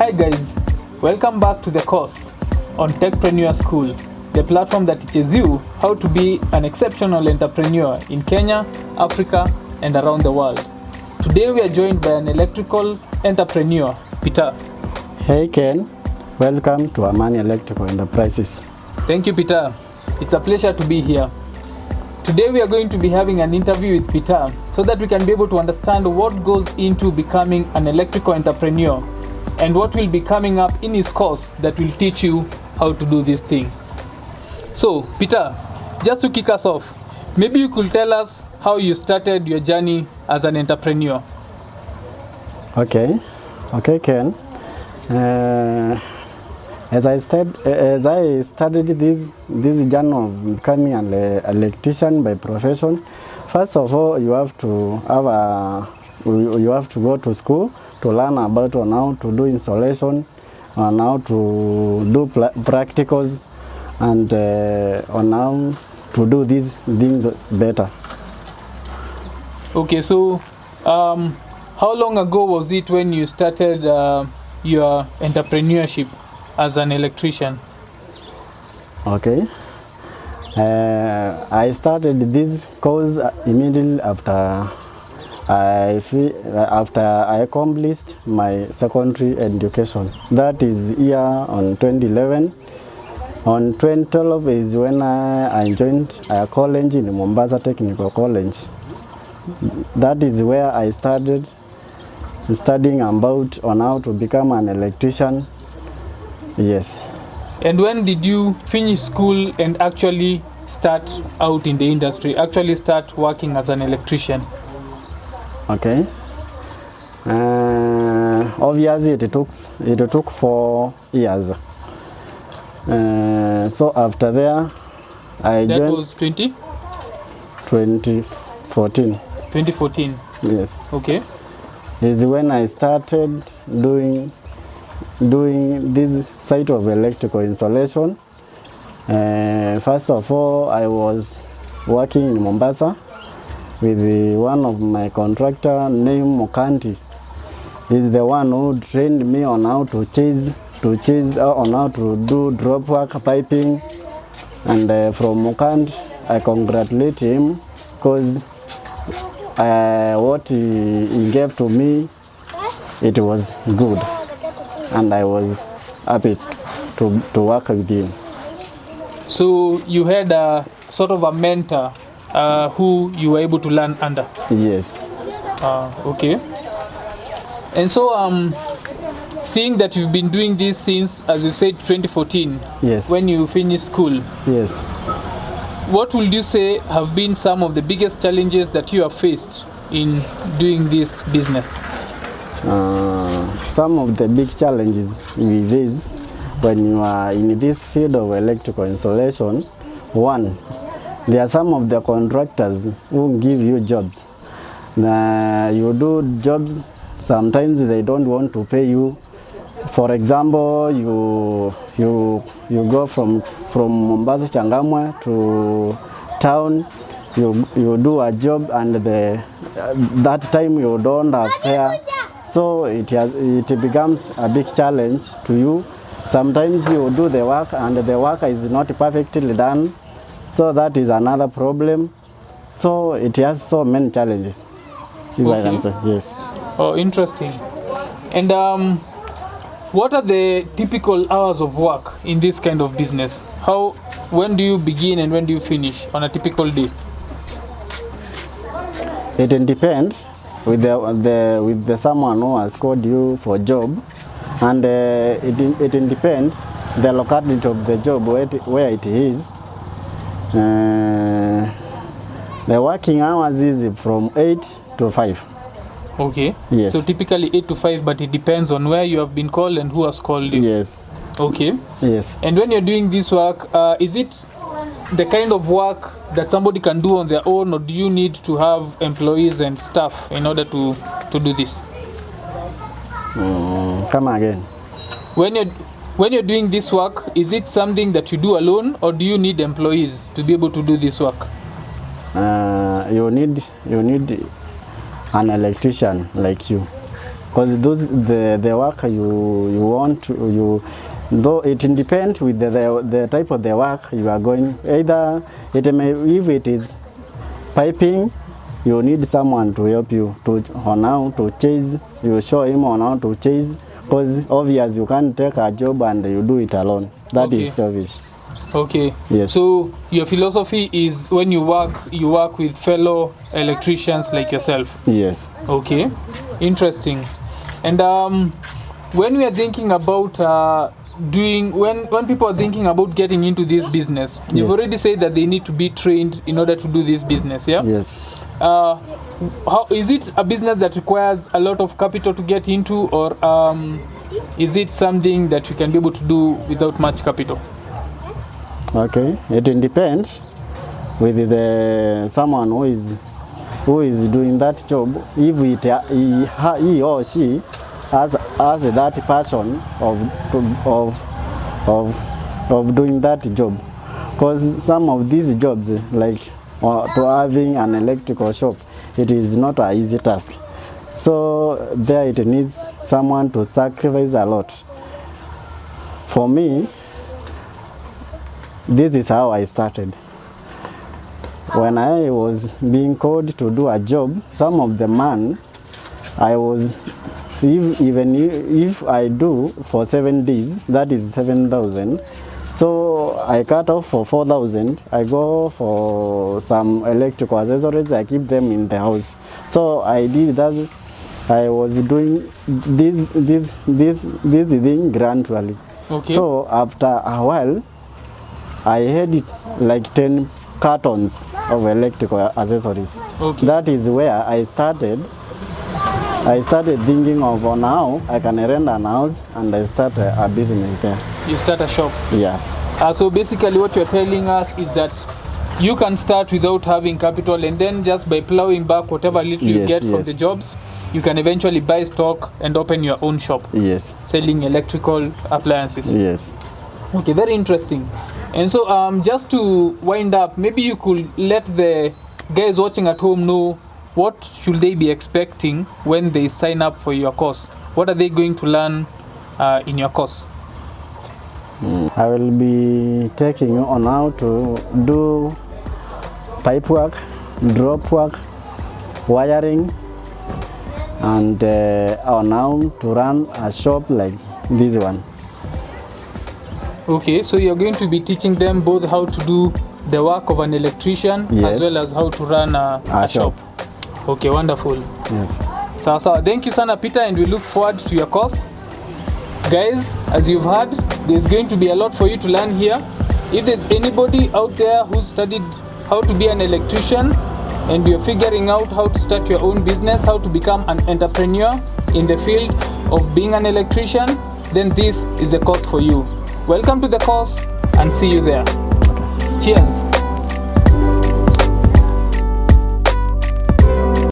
Hi guys, welcome back to the course on Techpreneur School, the platform that teaches you how to be an exceptional entrepreneur in Kenya, Africa, and around the world. Today we are joined by an electrical entrepreneur, Peter. Hey Ken, welcome to Amani Electrical Enterprises. Thank you, Peter. It's a pleasure to be here. Today we are going to be having an interview with Peter so that we can be able to understand what goes into becoming an electrical entrepreneur and what will be coming up in his course that will teach you how to do this thing. So, Peter, just to kick us off, maybe you could tell us how you started your journey as an entrepreneur. Okay, Ken. As I studied this journey of becoming an electrician by profession, first of all, you have to go to school to learn about on how to do installation, on how to do practicals, and on how to do these things better. Okay, so how long ago was it when you started your entrepreneurship as an electrician? Okay, I started this course immediately after I accomplished my secondary education. That is year on 2011. On 2012 is when I joined a college in Mombasa Technical College. That is where I started studying about on how to become an electrician. Yes. And when did you finish school and actually start out in the industry, actually start working as an electrician? Okay. Obviously it took 4 years. So after there, I that joined. Was 2014. 2014. Yes. Okay. Is when I started doing this site of electrical installation. First of all, I was working in Mombasa with one of my contractor named Mokanti. He's the one who trained me on how to chase on how to do drop work piping, and from Mokanti I congratulate him because what he gave to me, it was good, and I was happy to work with him. So you had a sort of a mentor who you were able to learn under? Yes. Okay. And so seeing that you've been doing this since, as you said, 2014, yes, when you finished school, yes, what would you say have been some of the biggest challenges that you have faced in doing this business? Some of the big challenges with this, when you are in this field of electrical installation, one, there are some of the contractors who give you jobs. You do jobs, sometimes they don't want to pay you. For example, you go from Mombasa Changamwe to town, you do a job, and that time you don't have fare, so it becomes a big challenge to you. Sometimes you do the work and the work is not perfectly done, so that is another problem. So it has so many challenges. If I can say, yes. Oh, interesting. And what are the typical hours of work in this kind of business? When do you begin and when do you finish on a typical day? It depends with the someone who has called you for job, and it depends the locality of the job where it is. The working hours is from 8 to 5. Okay. Yes. So typically 8 to 5, but it depends on where you have been called and who has called you. Yes. Okay. Yes. And when you're doing this work, is it the kind of work that somebody can do on their own, or do you need to have employees and staff in order to do this? Come again. When you're doing this work, is it something that you do alone, or do you need employees to be able to do this work? You need an electrician like you. because the work you want to, though it depends with the type of the work you are going. Either it may, if it is piping, you need someone to help you on how to chase. You show him on how to chase, because obviously you can't take a job and you do it alone. That is selfish. Okay. Yes. So your philosophy is when you work with fellow electricians like yourself. Yes. Okay. Interesting. And when we are thinking about when people are thinking about getting into this business, you've already said that they need to be trained in order to do this business, yeah? Yes. How is it a business that requires a lot of capital to get into, or is it something that you can be able to do without much capital? Okay, it depends with someone who is doing that job. If he or she has that passion of doing that job, because some of these jobs, like to having an electrical shop, it is not an easy task. So there it needs someone to sacrifice a lot. For me, this is how I started. When I was being called to do a job, some of the man, I was, even if I do for 7 days, that is 7,000. So I cut off for 4,000. I go for some electrical accessories. I keep them in the house. So I did that. I was doing this thing gradually. Okay. So after a while, I had it like 10 cartons of electrical accessories. Okay. That is where I started thinking of on how I can rent an house, and I start a business there. You start a shop? Yes. So basically what you're telling us is that you can start without having capital, and then just by plowing back whatever little you get from the jobs, you can eventually buy stock and open your own shop. Yes. Selling electrical appliances. Yes. Okay, very interesting. And so just to wind up, maybe you could let the guys watching at home know what should they be expecting when they sign up for your course. What are they going to learn in your course? I will be taking you on how to do pipe work, drop work, wiring, and on how to run a shop like this one. Okay, so you're going to be teaching them both how to do the work of an electrician, as well as how to run a shop. Okay, wonderful. Yes. So thank you sana Peter, and we look forward to your course. Guys, as you've heard, there's going to be a lot for you to learn here. If there's anybody out there who studied how to be an electrician and you're figuring out how to start your own business, how to become an entrepreneur in the field of being an electrician, then this is the course for you. Welcome to the course, and see you there. Cheers.